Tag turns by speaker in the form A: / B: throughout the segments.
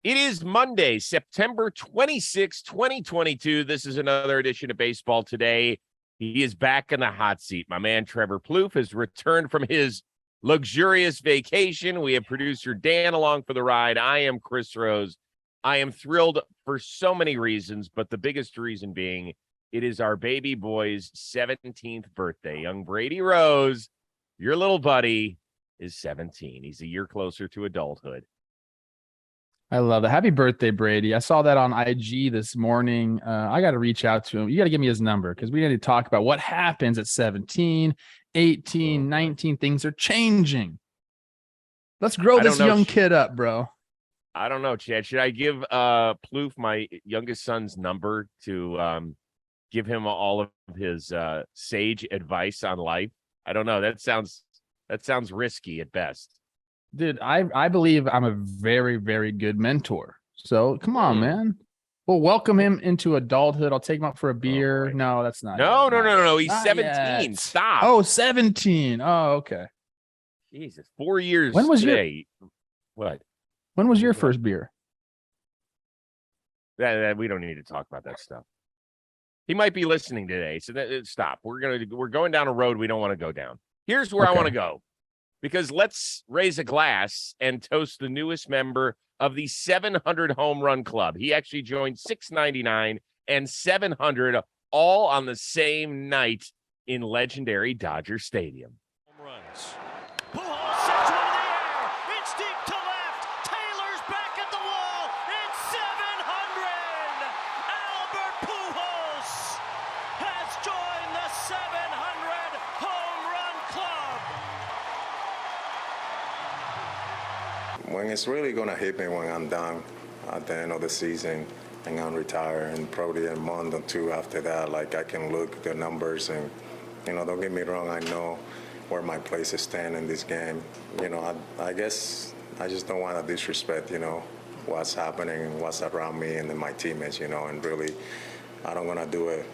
A: It is Monday, September 26, 2022. This is another edition of Baseball Today. He is back in the hot seat. My man, Trevor Plouffe, has returned from his luxurious vacation. We have producer Dan along for the ride. I am Chris Rose. I am thrilled for so many reasons, but the biggest reason being it is our baby boy's 17th birthday. Young Brady Rose, your little buddy, is 17. He's a year closer to adulthood.
B: I love that. Happy birthday, Brady. I saw that on IG this morning. I got to reach out to him. You got to give me his number because we need to talk about what happens at 17, 18, 19. Things are changing. Let's grow this young kid up, bro.
A: I don't know, Chad. Should I give Plouffe, my youngest son's number, to give him all of his sage advice on life? I don't know. That sounds risky at best.
B: Dude, I believe I'm a very, very good mentor. So come on, man. We'll welcome him into adulthood. I'll take him out for a beer. No, that's not.
A: No. He's 17. Yet. Stop.
B: Oh, 17. Oh, okay.
A: Jesus, 4 years.
B: When was
A: today? What?
B: When was your first beer?
A: That we don't need to talk about that stuff. He might be listening today, so stop. We're going down a road we don't want to go down. Here's where I want to go. Because let's raise a glass and toast the newest member of the 700 home run club. He actually joined 699 and 700 all on the same night in legendary Dodger Stadium.
C: Home runs. Pujols sends one in the air. It's deep to left. Taylor's back at the wall. It's 700. Albert Pujols has joined the 700 home run club.
D: When it's really going to hit me when I'm done at the end of the season and I'm retired, and probably a month or two after that, like I can look at the numbers and, don't get me wrong, I know where my place is stand in this game. I guess I just don't want to disrespect, what's happening and what's around me and then my teammates, and really I don't want to do it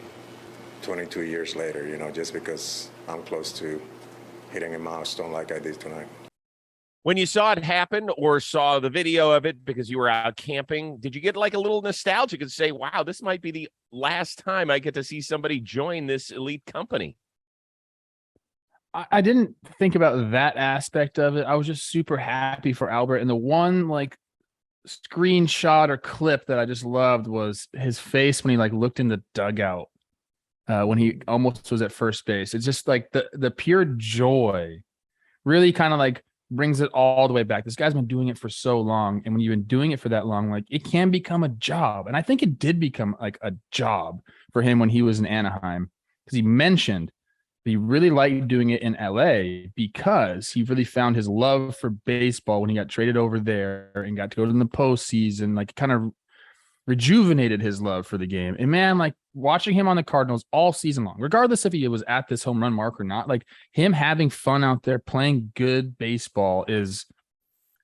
D: 22 years later, just because I'm close to hitting a milestone like I did tonight.
A: When you saw it happen or saw the video of it because you were out camping, did you get like a little nostalgic and say, wow, this might be the last time I get to see somebody join this elite company?
B: I didn't think about that aspect of it. I was just super happy for Albert. And the one screenshot or clip that I just loved was his face when he looked in the dugout when he almost was at first base. It's just like the pure joy really kind of brings it all the way back. This guy's been doing it for so long. And when you've been doing it for that long, it can become a job. And I think it did become a job for him when he was in Anaheim, because he mentioned that he really liked doing it in LA because he really found his love for baseball when he got traded over there and got to go to the postseason, kind of rejuvenated his love for the game. And man, watching him on the Cardinals all season long, regardless if he was at this home run mark or not, him having fun out there playing good baseball is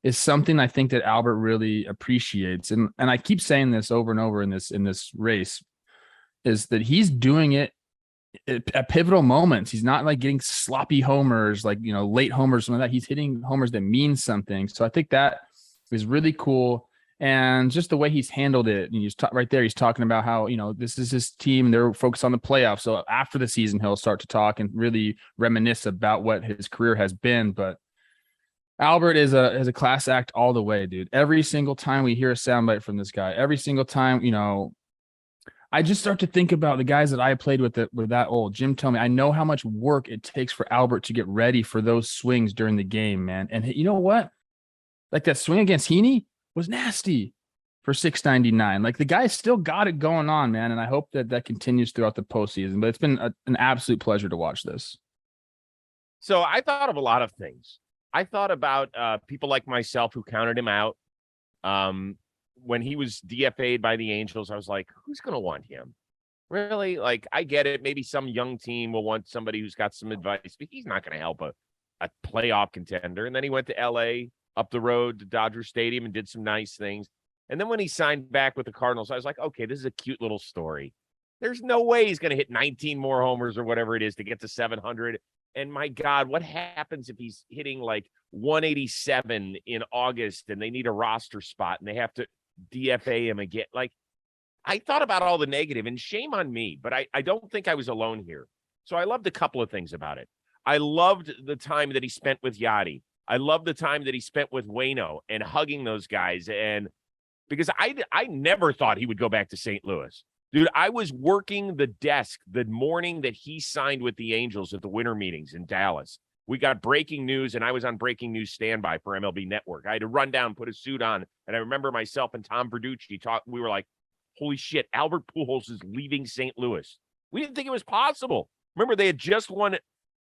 B: something I think that Albert really appreciates. And I keep saying this over and over in this race, is that he's doing it at pivotal moments. He's not getting sloppy homers, late homers, something like that. He's hitting homers that mean something. So I think that is really cool. And just the way he's handled it, and he's right there, he's talking about how, this is his team. They're focused on the playoffs. So after the season, he'll start to talk and really reminisce about what his career has been. But Albert is a class act all the way, dude. Every single time we hear a soundbite from this guy, every single time, I just start to think about the guys that I played with that were that old. Jim told me, I know how much work it takes for Albert to get ready for those swings during the game, man. And you know what? That swing against Heaney was nasty for 699. The guy still got it going on, man. And I hope that continues throughout the postseason. But it's been an absolute pleasure to watch this.
A: So I thought of a lot of things. I thought about people like myself who counted him out. When he was DFA'd by the Angels, I was like, who's going to want him? Really? I get it. Maybe some young team will want somebody who's got some advice, but he's not going to help a playoff contender. And then he went to LA, up the road to Dodger Stadium, and did some nice things. And then when he signed back with the Cardinals, I was like, okay, this is a cute little story. There's no way he's going to hit 19 more homers or whatever it is to get to 700. And my God, what happens if he's hitting 187 in August and they need a roster spot and they have to DFA him again. Like, I thought about all the negative, and shame on me, but I don't think I was alone here. So I loved a couple of things about it. I loved the time that he spent with Yachty. I loved the time that he spent with Waino and hugging those guys. And because I never thought he would go back to St. Louis. Dude, I was working the desk the morning that he signed with the Angels at the winter meetings in Dallas. We got breaking news, and I was on breaking news standby for MLB Network. I had to run down, put a suit on, and I remember myself and Tom Verducci talked. We were like, holy shit, Albert Pujols is leaving St. Louis. We didn't think it was possible. Remember, they had just won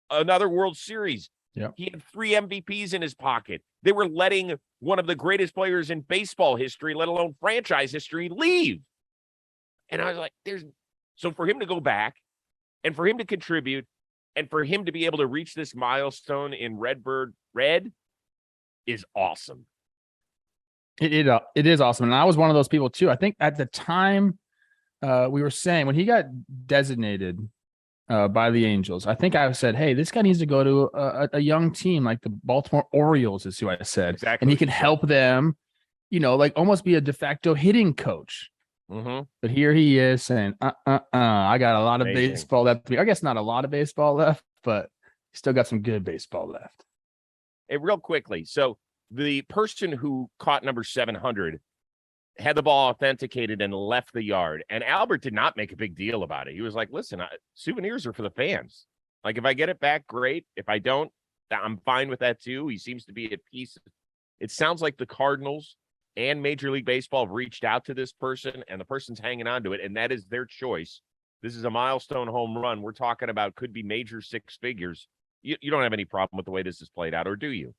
A: another World Series.
B: Yep.
A: He had 3 MVPs in his pocket. They were letting one of the greatest players in baseball history, let alone franchise history, leave. And I was like, so for him to go back and for him to contribute and for him to be able to reach this milestone in Redbird Red is awesome.
B: It is awesome. And I was one of those people too. I think at the time we were saying when he got designated by the Angels, I think I said, hey, this guy needs to go to a young team like the Baltimore Orioles is who I said.
A: Exactly.
B: And he can help them, like almost be a de facto hitting coach.
A: Mm-hmm.
B: But here he is saying, I got a lot of
A: Amazing.
B: baseball left. I guess not a lot of baseball left, but still got some good baseball left.
A: Hey, real quickly. So the person who caught number 700 had the ball authenticated and left the yard. And Albert did not make a big deal about it. He was like, listen, souvenirs are for the fans. Like, if I get it back, great. If I don't, I'm fine with that too. He seems to be at peace. It sounds like the Cardinals and Major League Baseball have reached out to this person, and the person's hanging on to it, and that is their choice. This is a milestone home run. We're talking about could be major 6 figures. You don't have any problem with the way this is played out, or do you?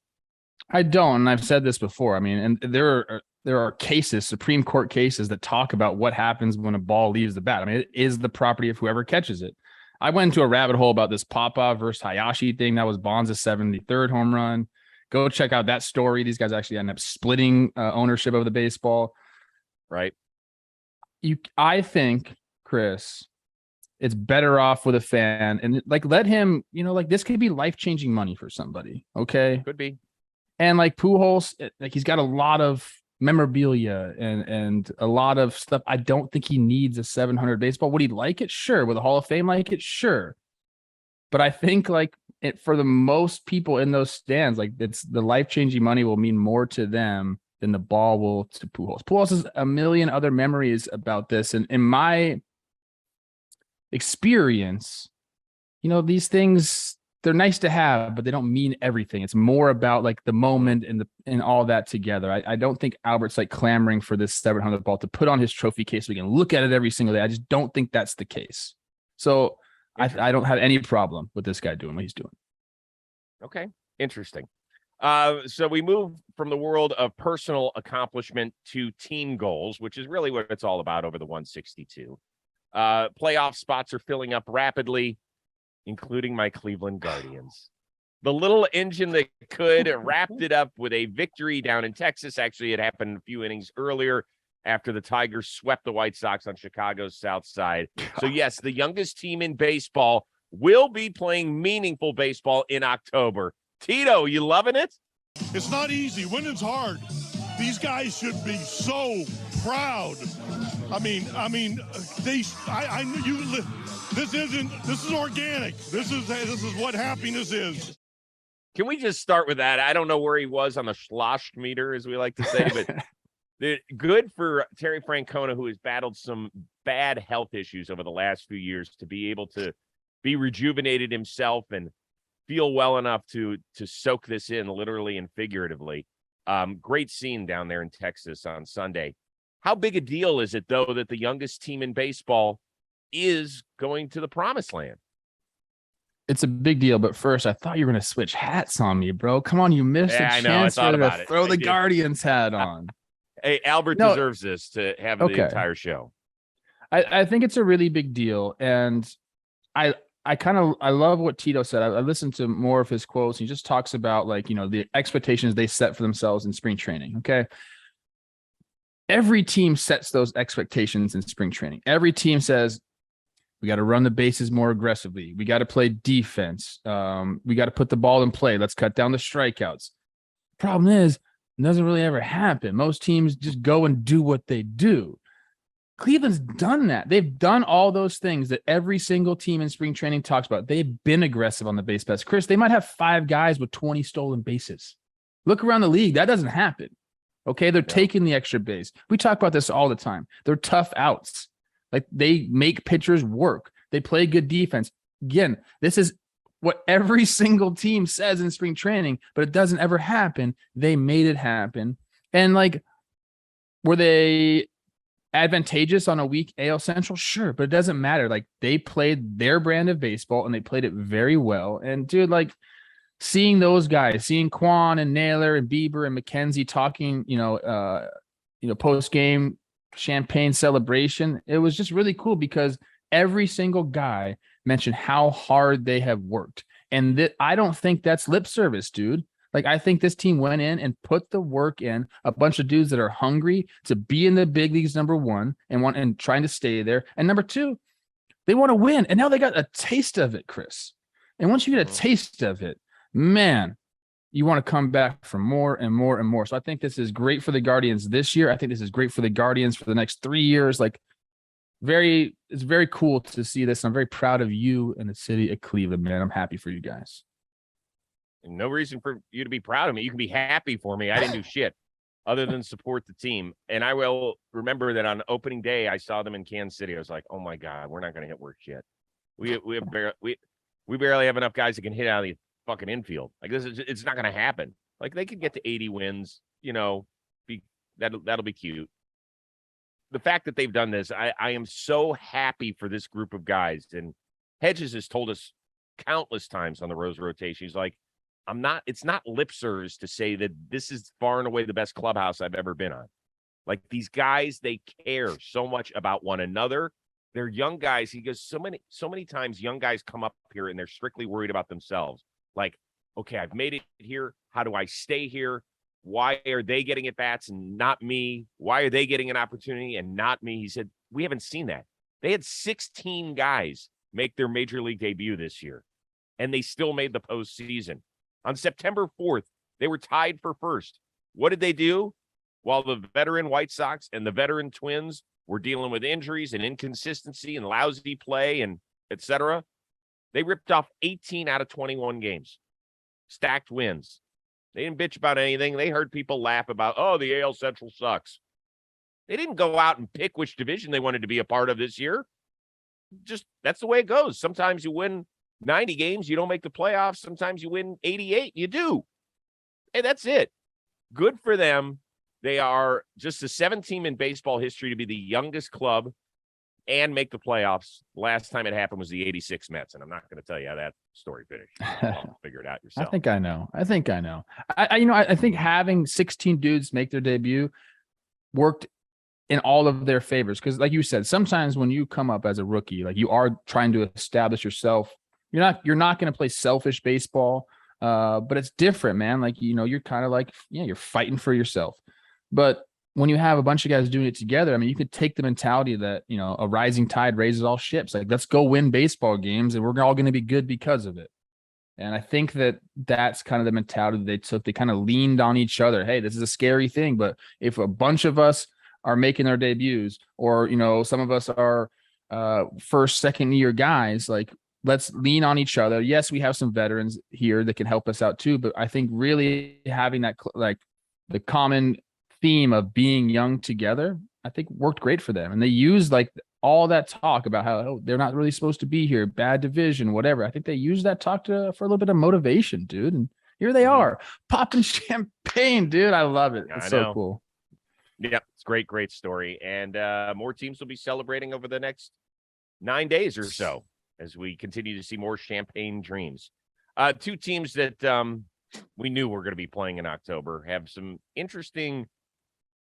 B: I don't, and I've said this before. I mean, and there are cases, Supreme Court cases, that talk about what happens when a ball leaves the bat. I mean, it is the property of whoever catches it. I went into a rabbit hole about this Popov versus Hayashi thing. That was Bonds' 73rd home run. Go check out that story. These guys actually end up splitting ownership of the baseball.
A: Right.
B: I think, Chris, it's better off with a fan and like let him, like this could be life-changing money for somebody. Okay.
A: Could be.
B: And like Pujols, like he's got a lot of memorabilia and a lot of stuff. I don't think he needs a 700 baseball. Would he like it? Sure. With a Hall of Fame like it? Sure. But I think like for the most people in those stands, like it's the life-changing money will mean more to them than the ball will to Pujols. Pujols has a million other memories about this. And in my experience, these things, they're nice to have, but they don't mean everything. It's more about like the moment and all that together. I don't think Albert's like clamoring for this 700 ball to put on his trophy case so we can look at it every single day. I just don't think that's the case. So I don't have any problem with this guy doing what he's doing.
A: Okay. Interesting. So we move from the world of personal accomplishment to team goals, which is really what it's all about over the 162. Playoff spots are filling up rapidly, including my Cleveland Guardians. The little engine that could wrapped it up with a victory down in Texas. Actually, it happened a few innings earlier after the Tigers swept the White Sox on Chicago's South Side. So, yes, the youngest team in baseball will be playing meaningful baseball in October. Tito, you loving it?
E: It's not easy. Winning's hard. These guys should be so proud. I mean, I knew you. This is organic. This is what happiness is.
A: Can we just start with that? I don't know where he was on the Schloss meter, as we like to say, but good for Terry Francona, who has battled some bad health issues over the last few years, to be able to be rejuvenated himself and feel well enough to soak this in, literally and figuratively. Great scene down there in Texas on Sunday. How big a deal is it, though, that the youngest team in baseball is going to the promised land?
B: It's a big deal, but first, I thought you were going to switch hats on me, bro. Come on, you missed a chance to throw the Guardians hat on.
A: Hey, Albert deserves this to have the entire show.
B: I think it's a really big deal, and I love what Tito said. I listened to more of his quotes. He just talks about the expectations they set for themselves in spring training. Okay. Every team sets those expectations in spring training. Every team says, we got to run the bases more aggressively. We got to play defense. We got to put the ball in play. Let's cut down the strikeouts. Problem is, It doesn't really ever happen. Most teams just go and do what they do. Cleveland's done that. They've done all those things that every single team in spring training talks about. They've been aggressive on the base paths. Chris, they might have 5 guys with 20 stolen bases. Look around the league. That doesn't happen. Okay, they're taking the extra base. We talk about this all the time. They're tough outs. Like, they make pitchers work. They play good defense. Again, this is what every single team says in spring training, but it doesn't ever happen. They made it happen. And like, were they advantageous on a weak AL Central? Sure, but it doesn't matter. Like, they played their brand of baseball and they played it very well. And dude, like, seeing those guys, seeing Quan and Naylor and Bieber and McKenzie talking, post-game champagne celebration, it was just really cool because every single guy mentioned how hard they have worked. And that, I don't think that's lip service, dude. Like, I think this team went in and put the work in, a bunch of dudes that are hungry to be in the big leagues, number one, and trying to stay there. And number two, they want to win. And now they got a taste of it, Chris. And once you get a taste of it, man, you want to come back for more and more and more. So I think this is great for the Guardians this year. I think this is great for the Guardians for the next 3 years. Like, it's very cool to see this. I'm very proud of you and the city of Cleveland, man. I'm happy for you guys.
A: And no reason for you to be proud of me. You can be happy for me. I didn't do shit other than support the team. And I will remember that on opening day, I saw them in Kansas City. I was like, oh my God, we're not going to hit work shit. We barely have enough guys that can hit out of the fucking infield. Like, it's not going to happen. Like, they could get to 80 wins, that'll be cute. The fact that they've done this, I am so happy for this group of guys. And Hedges has told us countless times on the Rose rotation, he's like, it's not lip service to say that this is far and away the best clubhouse I've ever been on. Like, these guys, they care so much about one another. They're young guys. He goes, so many times young guys come up here and they're strictly worried about themselves. Like, okay, I've made it here. How do I stay here? Why are they getting at bats and not me? Why are they getting an opportunity and not me? He said, we haven't seen that. They had 16 guys make their major league debut this year, and they still made the postseason. On September 4th, they were tied for first. What did they do? While the veteran White Sox and the veteran Twins were dealing with injuries and inconsistency and lousy play and et cetera, they ripped off 18 out of 21 games. Stacked wins. They didn't bitch about anything. They heard people laugh about, oh, the AL Central sucks. They didn't go out and pick which division they wanted to be a part of this year. Just, that's the way it goes. Sometimes you win 90 games, you don't make the playoffs. Sometimes you win 88, you do. Hey, that's it. Good for them. They are just the 7th team in baseball history to be the youngest club and make the playoffs. Last time it happened was the 86 Mets, and I'm not going to tell you how that story finished. Figure it out yourself.
B: I think I know. I think having 16 dudes make their debut worked in all of their favors. Because like you said, sometimes when you come up as a rookie, like, you are trying to establish yourself. You're not going to play selfish baseball, but it's different, man. Like, you're kind of like, you're fighting for yourself. But when you have a bunch of guys doing it together, I mean, you could take the mentality that, a rising tide raises all ships. Like, let's go win baseball games and we're all going to be good because of it. And I think that that's kind of the mentality they took. They kind of leaned on each other. Hey, this is a scary thing, but if a bunch of us are making their debuts, or, some of us are first, second year guys, like, let's lean on each other. Yes, we have some veterans here that can help us out too, but I think really having that, like, the common theme of being young together, I think worked great for them. And they used, like, all that talk about how they're not really supposed to be here, bad division, whatever. I think they used that talk for a little bit of motivation, dude. And here they are, popping champagne, dude. I love it. It's so cool.
A: Yeah, it's great story. And more teams will be celebrating over the next 9 days or so as we continue to see more champagne dreams. 2 teams that we knew were going to be playing in October have some interesting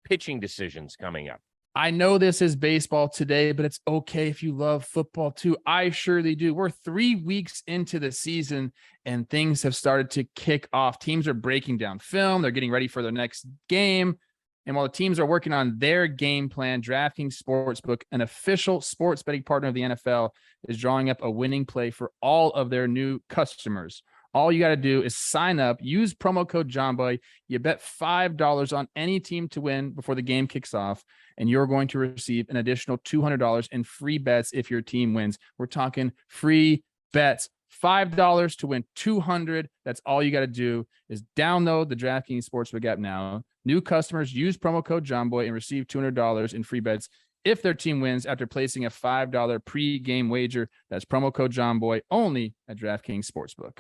A: pitching decisions coming up.
B: I know this is baseball today, but it's okay if you love football too. I surely do. We're 3 weeks into the season and things have started to kick off. Teams are breaking down film. They're getting ready for their next game. And while the teams are working on their game plan, DraftKings Sportsbook, an official sports betting partner of the NFL, is drawing up a winning play for all of their new customers. All you got to do is sign up, use promo code JOHNBOY. You bet $5 on any team to win before the game kicks off, and you're going to receive an additional $200 in free bets if your team wins. We're talking free bets. $5 to win $200. That's all you got to do is download the DraftKings Sportsbook app now. New customers use promo code JOHNBOY and receive $200 in free bets if their team wins after placing a $5 pre-game wager. That's promo code JOHNBOY only at DraftKings Sportsbook.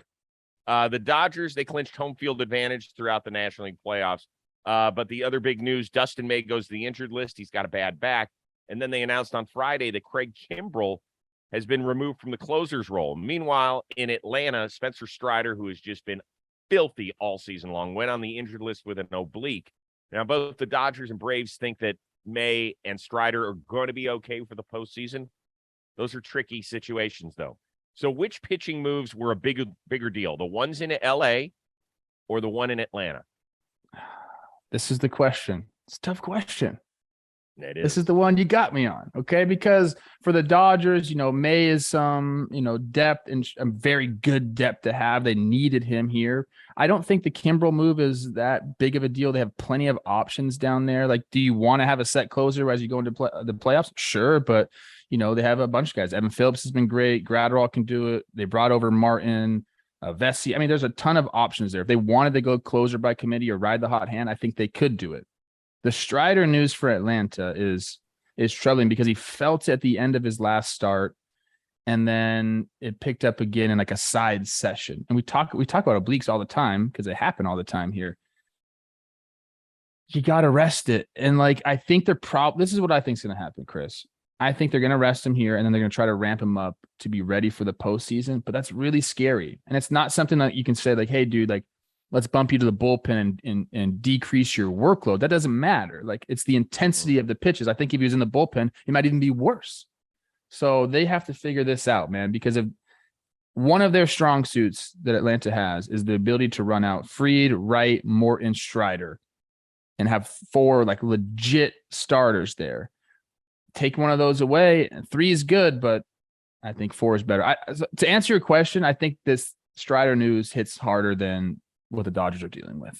A: The Dodgers, they clinched home field advantage throughout the National League playoffs. But the other big news, Dustin May goes to the injured list. He's got a bad back. And then they announced on Friday that Craig Kimbrell has been removed from the closer's role. Meanwhile, in Atlanta, Spencer Strider, who has just been filthy all season long, went on the injured list with an oblique. Now, both the Dodgers and Braves think that May and Strider are going to be okay for the postseason. Those are tricky situations, though. So which pitching moves were a bigger deal? The ones in LA or the one in Atlanta?
B: This is the question. It's a tough question.
A: This
B: is the one you got me on. Okay. Because for the Dodgers, May is some, depth and a very good depth to have. They needed him here. I don't think the Kimbrel move is that big of a deal. They have plenty of options down there. Like, do you want to have a set closer as you go into the playoffs? Sure. But, they have a bunch of guys. Evan Phillips has been great. Gratterall can do it. They brought over Martin, Vesey. I mean, there's a ton of options there. If they wanted to go closer by committee or ride the hot hand, I think they could do it. The Strider news for Atlanta is troubling because he felt it at the end of his last start, and then it picked up again in like a side session. And we talk about obliques all the time because they happen all the time here. You got to rest it. And I think this is what I think is going to happen, Chris. I think they're going to rest him here, and then they're going to try to ramp him up to be ready for the postseason. But that's really scary. And it's not something that you can say hey, dude, let's bump you to the bullpen and decrease your workload. That doesn't matter. It's the intensity of the pitches. I think if he was in the bullpen, it might even be worse. So they have to figure this out, man, because of one of their strong suits that Atlanta has is the ability to run out Fried, Wright, Morton, Strider, and have 4 legit starters there. Take one of those away, and 3 is good, but I think 4 is better. To answer your question, I think this Strider news hits harder than what the Dodgers are dealing with.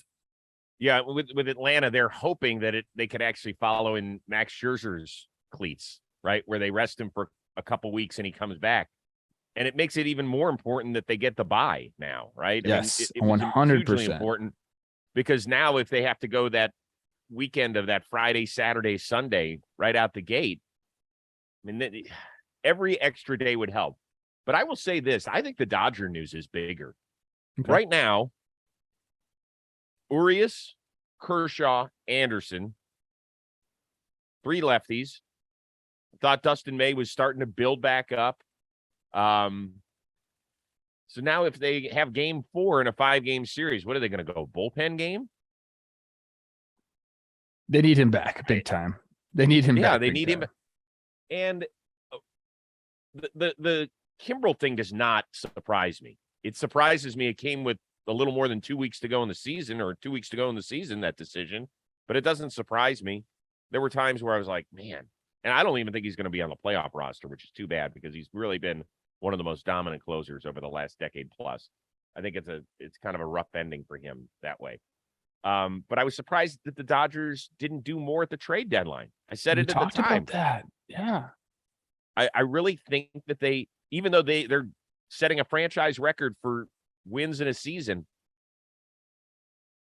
A: Yeah, with Atlanta, they're hoping that they could actually follow in Max Scherzer's cleats, right, where they rest him for a couple weeks and he comes back. And it makes it even more important that they get the bye now, right?
B: Yes,
A: I mean,
B: 100%.
A: Hugely important because now if they have to go that weekend of that Friday, Saturday, Sunday right out the gate, I mean, every extra day would help. But I will say this. I think the Dodger news is bigger. Okay. Right now, Urias, Kershaw, Anderson, 3 lefties. Thought Dustin May was starting to build back up. So now if they have game 4 in a 5-game series, what are they going to go? Bullpen game?
B: They need him back big time. They need him back.
A: Yeah, they need him. And the Kimbrel thing does not surprise me. It surprises me. It came with a little more than 2 weeks to go in the season, or 2 weeks to go in the season, that decision. But it doesn't surprise me. There were times where I was like, man, and I don't even think he's going to be on the playoff roster, which is too bad because he's really been one of the most dominant closers over the last decade plus. I think it's kind of a rough ending for him that way. But I was surprised that the Dodgers didn't do more at the trade deadline. I said it at the time.
B: About that. Yeah.
A: I really think that even though they're setting a franchise record for wins in a season,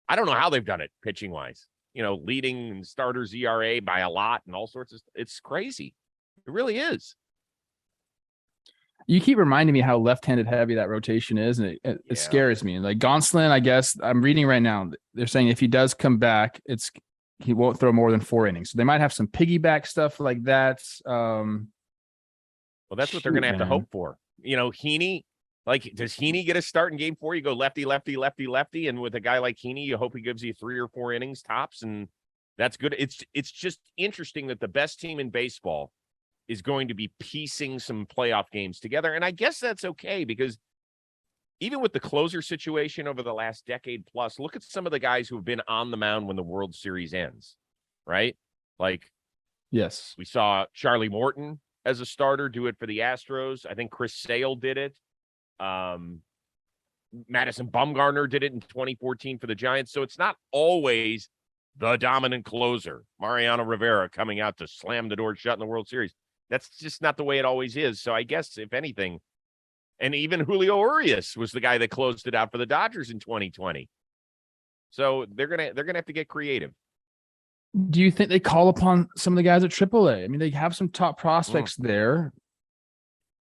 A: I don't know how they've done it pitching wise. Leading starters ERA by a lot and all sorts of stuff. It's crazy. It really is.
B: You keep reminding me how left-handed heavy that rotation is, and it scares me. Gonsolin, I guess I'm reading right now. They're saying if he does come back, he won't throw more than 4 innings. So they might have some piggyback stuff like that.
A: Well, that's what they're going to have to hope for. Heaney, does Heaney get a start in game 4? You go lefty, lefty, lefty, lefty. And with a guy like Heaney, you hope he gives you 3 or 4 innings tops. And that's good. It's just interesting that the best team in baseball is going to be piecing some playoff games together. And I guess that's okay because even with the closer situation over the last decade plus, look at some of the guys who have been on the mound when the World Series ends, right?
B: Yes,
A: we saw Charlie Morton as a starter do it for the Astros. I think Chris Sale did it. Madison Bumgarner did it in 2014 for the Giants. So it's not always the dominant closer, Mariano Rivera, coming out to slam the door shut in the World Series. That's just not the way it always is. So I guess, if anything, and even Julio Urias was the guy that closed it out for the Dodgers in 2020. So they're gonna have to get creative.
B: Do you think they call upon some of the guys at AAA? I mean, they have some top prospects there.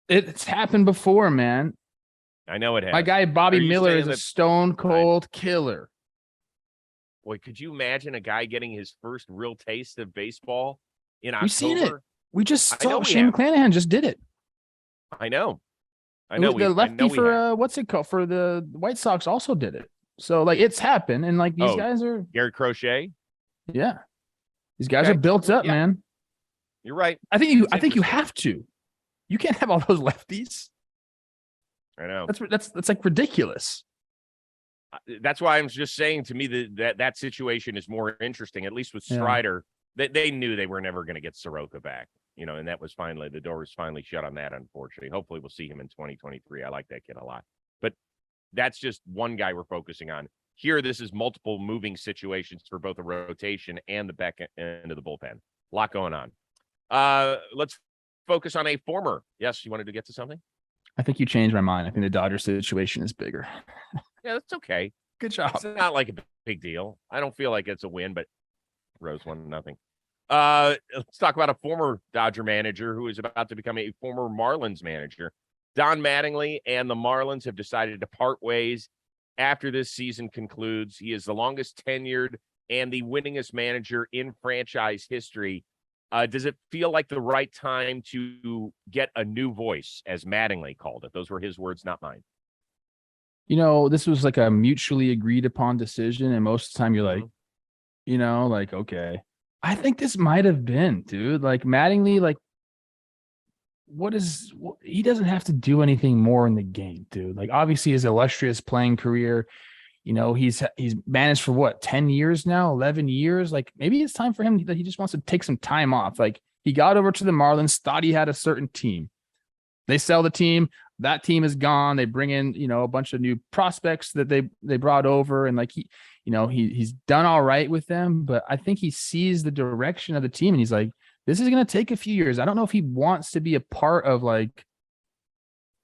B: It's happened before, man.
A: I know it has.
B: My guy Bobby Miller is a stone cold killer.
A: Boy, could you imagine a guy getting his first real taste of baseball in October?
B: We've seen it. We just
A: I know
B: saw
A: we
B: Shane
A: have.
B: McClanahan just did it.
A: I know. I know.
B: The lefty for what's it called, for the White Sox also did it. So like it's happened, and like these guys are
A: Garrett Crochet.
B: Yeah, these guys are built up, man.
A: You're right.
B: I think you have to. You can't have all those lefties.
A: I know.
B: That's like ridiculous.
A: That's why I'm just saying, to me, that situation is more interesting. At least with Strider, they knew they were never going to get Soroka back, and that was finally, the door was finally shut on that, unfortunately. Hopefully we'll see him in 2023. I like that kid a lot. But that's just one guy we're focusing on. Here, this is multiple moving situations for both the rotation and the back end of the bullpen. A lot going on. Let's focus on a former. Yes, you wanted to get to something?
B: I think you changed my mind. I think the Dodgers situation is bigger.
A: Yeah, that's okay.
B: Good job.
A: It's not like a big deal. I don't feel like it's a win, but Rose 1-0. Let's talk about a former Dodger manager who is about to become a former Marlins manager. Don Mattingly and the Marlins have decided to part ways after this season concludes. He is the longest tenured and the winningest manager in franchise history. Does it feel like the right time to get a new voice, as Mattingly called it? Those were his words, not mine.
B: This was like a mutually agreed upon decision. And most of the time you're like, okay. I think this might have been, dude. Like Mattingly, like, he doesn't have to do anything more in the game, dude. Like, obviously his illustrious playing career, he's managed for what, 10 years now, 11 years. Like, maybe it's time for him that he just wants to take some time off. Like, he got over to the Marlins, thought he had a certain team. They sell the team. That team is gone. They bring in, a bunch of new prospects that they brought over. And like, he's done all right with them, but I think he sees the direction of the team and he's like, this is going to take a few years. I don't know if he wants to be a part of like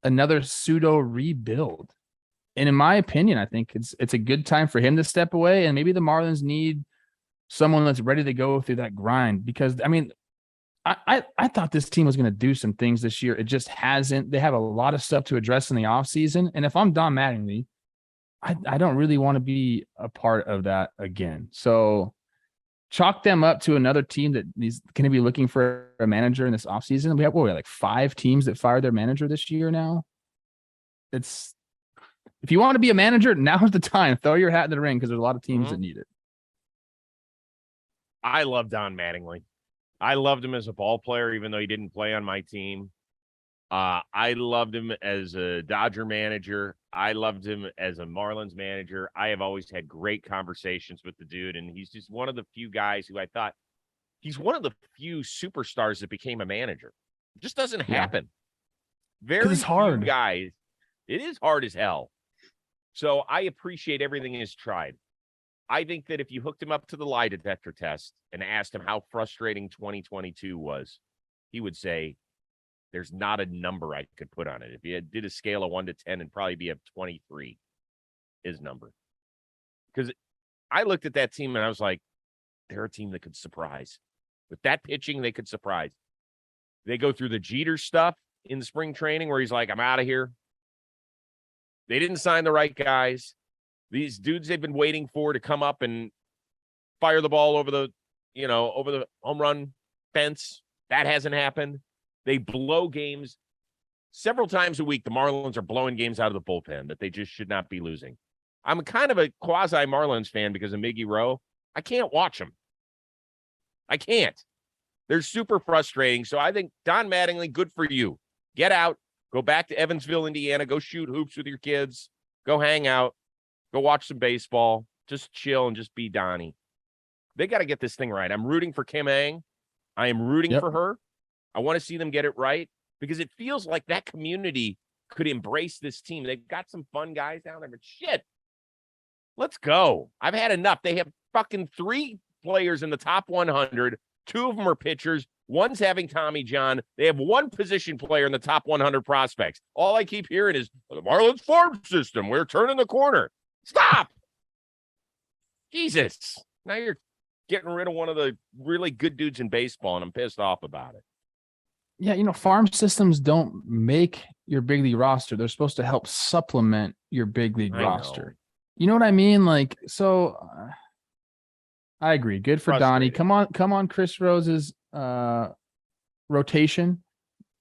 B: another pseudo rebuild. And in my opinion, I think it's a good time for him to step away, and maybe the Marlins need someone that's ready to go through that grind, because I mean, I thought this team was going to do some things this year. It just hasn't. They have a lot of stuff to address in the offseason. And if I'm Don Mattingly, I don't really want to be a part of that again. So chalk them up to another team that is going to be looking for a manager in this offseason. We have like 5 teams that fired their manager this year now. If you want to be a manager, now's the time. Throw your hat in the ring, because there's a lot of teams that need it.
A: I love Don Mattingly. I loved him as a ball player, even though he didn't play on my team. I loved him as a Dodger manager. I loved him as a Marlins manager. I have always had great conversations with the dude, and he's just one of the few guys who I thought he's one of the few superstars that became a manager. It just doesn't happen. Very
B: it's hard.
A: few guys. It is hard as hell. So I appreciate everything he's tried. I think that if you hooked him up to the lie detector test and asked him how frustrating 2022 was, he would say, there's not a number I could put on it. If you did a scale of 1 to 10, it'd probably be a 23, his number. Because I looked at that team and I was like, they're a team that could surprise. With that pitching, they could surprise. They go through the Jeter stuff in spring training where he's like, I'm out of here. They didn't sign the right guys. These dudes they've been waiting for to come up and fire the ball over the home run fence. That hasn't happened. They blow games several times a week. The Marlins are blowing games out of the bullpen that they just should not be losing. I'm kind of a quasi Marlins fan because of Miggy Rowe. I can't watch them. I can't. They're super frustrating. So I think Don Mattingly, good for you. Get out. Go back to Evansville, Indiana. Go shoot hoops with your kids. Go hang out. Go watch some baseball. Just chill and just be Donnie. They got to get this thing right. I'm rooting for Kim Ang. I am rooting for her. I want to see them get it right because it feels like that community could embrace this team. They've got some fun guys down there, but shit, let's go. I've had enough. They have fucking 3 players in the top 100. 2 of them are pitchers. One's having Tommy John. They have 1 position player in the top 100 prospects. All I keep hearing is the Marlins farm system. We're turning the corner. Stop. Jesus. Now you're getting rid of one of the really good dudes in baseball, and I'm pissed off about it.
B: Yeah, farm systems don't make your big league roster. They're supposed to help supplement your big league roster. You know what I mean? Like, so I agree. Good for Donnie. Come on, Chris Rose's rotation.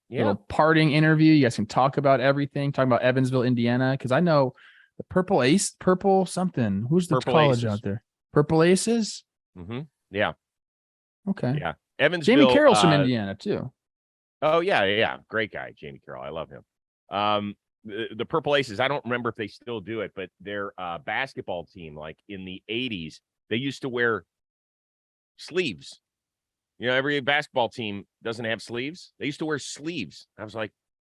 A: Yeah.
B: Little parting interview. You guys can talk about everything. Talk about Evansville, Indiana, because I know the Purple something. Who's the
A: Purple
B: college
A: Aces.
B: out there? Purple Aces.
A: Mm-hmm. Yeah.
B: Okay.
A: Yeah. Evansville.
B: Jamie Carroll's from Indiana too.
A: Oh yeah. Great guy, Jamie Carroll. I love him. The Purple Aces. I don't remember if they still do it, but their basketball team, like in the 80s, they used to wear sleeves. Every basketball team doesn't have sleeves. They used to wear sleeves. I was like,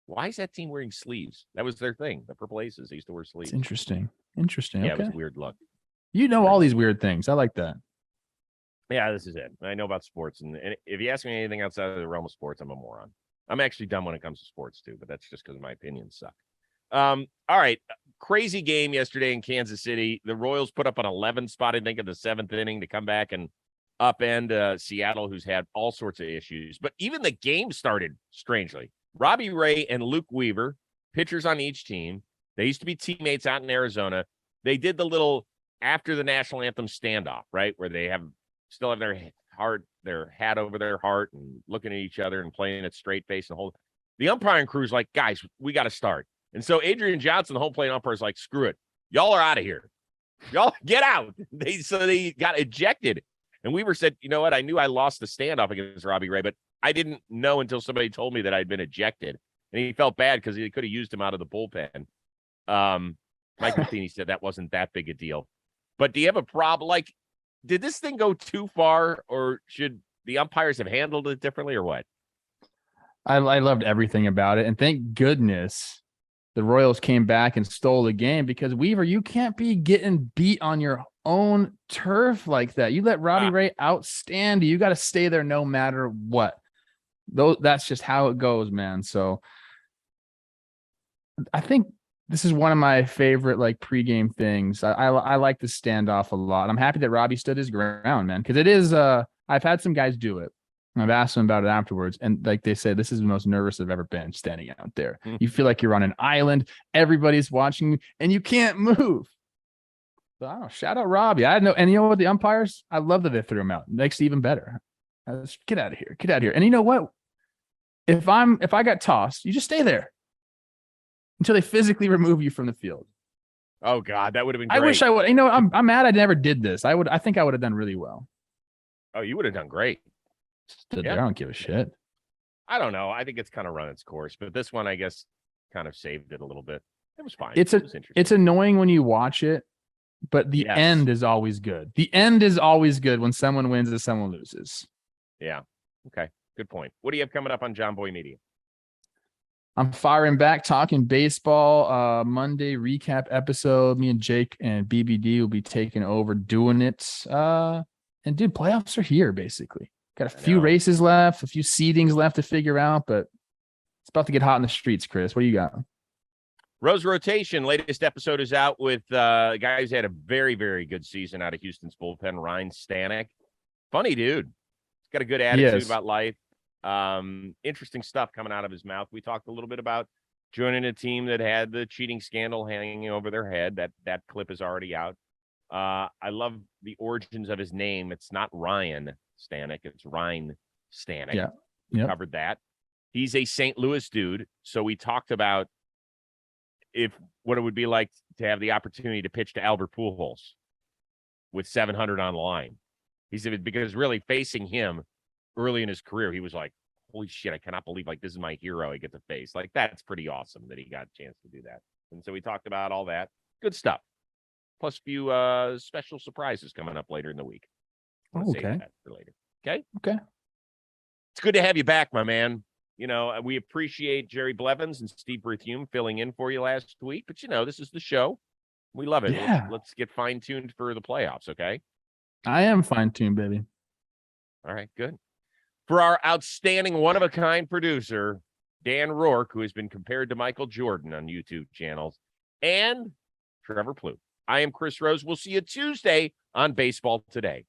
A: why is that team wearing sleeves? That was their thing. The Purple Aces, they used to wear sleeves.
B: It's interesting.
A: Yeah,
B: okay.
A: It was a weird look.
B: All these weird things. I like that.
A: Yeah, this is it. I know about sports. And if you ask me anything outside of the realm of sports, I'm a moron. I'm actually dumb when it comes to sports, too, but that's just because my opinions suck. All right. Crazy game yesterday in Kansas City. The Royals put up an 11 spot, I think, in the 7th inning to come back and upend Seattle, who's had all sorts of issues. But even the game started strangely. Robbie Ray and Luke Weaver, pitchers on each team. They used to be teammates out in Arizona. They did the little after the national anthem standoff, right, where they still have their hat over their heart and looking at each other and playing it straight face and whole. The umpiring crew's like, guys, we got to start. And so Adrian Johnson, the home plate umpire, is like, screw it. Y'all are out of here. Y'all get out. They got ejected. And Weaver said, you know what? I knew I lost the standoff against Robbie Ray, but I didn't know until somebody told me that I'd been ejected. And he felt bad because he could have used him out of the bullpen. Mike Matheny said that wasn't that big a deal. But do you have a problem? Like, did this thing go too far, or should the umpires have handled it differently, or what?
B: I loved everything about it. And thank goodness the Royals came back and stole the game, because Weaver, you can't be getting beat on your own turf like that. You let Robbie Ray outstand you. You got to stay there no matter what. That's just how it goes, man. So I think this is one of my favorite pregame things. I like the standoff a lot. I'm happy that Robbie stood his ground, man, because it is. I've had some guys do it. I've asked them about it afterwards, and they said, this is the most nervous I've ever been standing out there. You feel like you're on an island. Everybody's watching you, and you can't move. So I don't know. Shout out Robbie. I know, and you know what? The umpires, I love that they threw him out. It makes it even better. Get out of here. Get out of here. And you know what? If I got tossed, you just stay there until they physically remove you from the field.
A: Oh God, that would have been great.
B: I wish I would. I'm mad I never did this. I think I would have done really well.
A: Oh, you would have done great.
B: Stood there. I don't give a shit.
A: I don't know. I think it's kind of run its course, but this one, I guess, kind of saved it a little bit. It was fine.
B: It's annoying when you watch it, but the end is always good. The end is always good when someone wins and someone loses.
A: Yeah. Okay. Good point. What do you have coming up on John Boy Media?
B: I'm firing back, talking baseball. Monday recap episode. Me and Jake and BBD will be taking over doing it. And dude, playoffs are here basically. Got a few races left, a few seedings left to figure out, but it's about to get hot in the streets. Chris, what do you got?
A: Rose Rotation, latest episode is out with a guy who's had a very, very good season out of Houston's bullpen, Ryan Stanek. Funny dude. He's got a good attitude about life. Interesting stuff coming out of his mouth. We talked a little bit about joining a team that had the cheating scandal hanging over their head. That clip is already out. I love the origins of his name. It's not Ryan Stanek. It's Ryan Stanek.
B: Yeah.
A: We covered that. He's a St. Louis dude. So we talked about what it would be like to have the opportunity to pitch to Albert Pujols with 700 on the line. He said, because really facing him early in his career, he was like, holy shit, I cannot believe this is my hero I get to face. That's pretty awesome that he got a chance to do that. And so we talked about all that. Good stuff. Plus a few special surprises coming up later in the week.
B: Okay.
A: Save that for later. Okay?
B: Okay.
A: It's good to have you back, my man. We appreciate Jerry Blevins and Steve Berthume filling in for you last week. But, this is the show. We love it.
B: Yeah.
A: Let's get fine-tuned for the playoffs, okay?
B: I am fine-tuned, baby.
A: All right, good. For our outstanding one-of-a-kind producer, Dan Rourke, who has been compared to Michael Jordan on YouTube channels, and Trevor Plouffe. I am Chris Rose. We'll see you Tuesday on Baseball Today.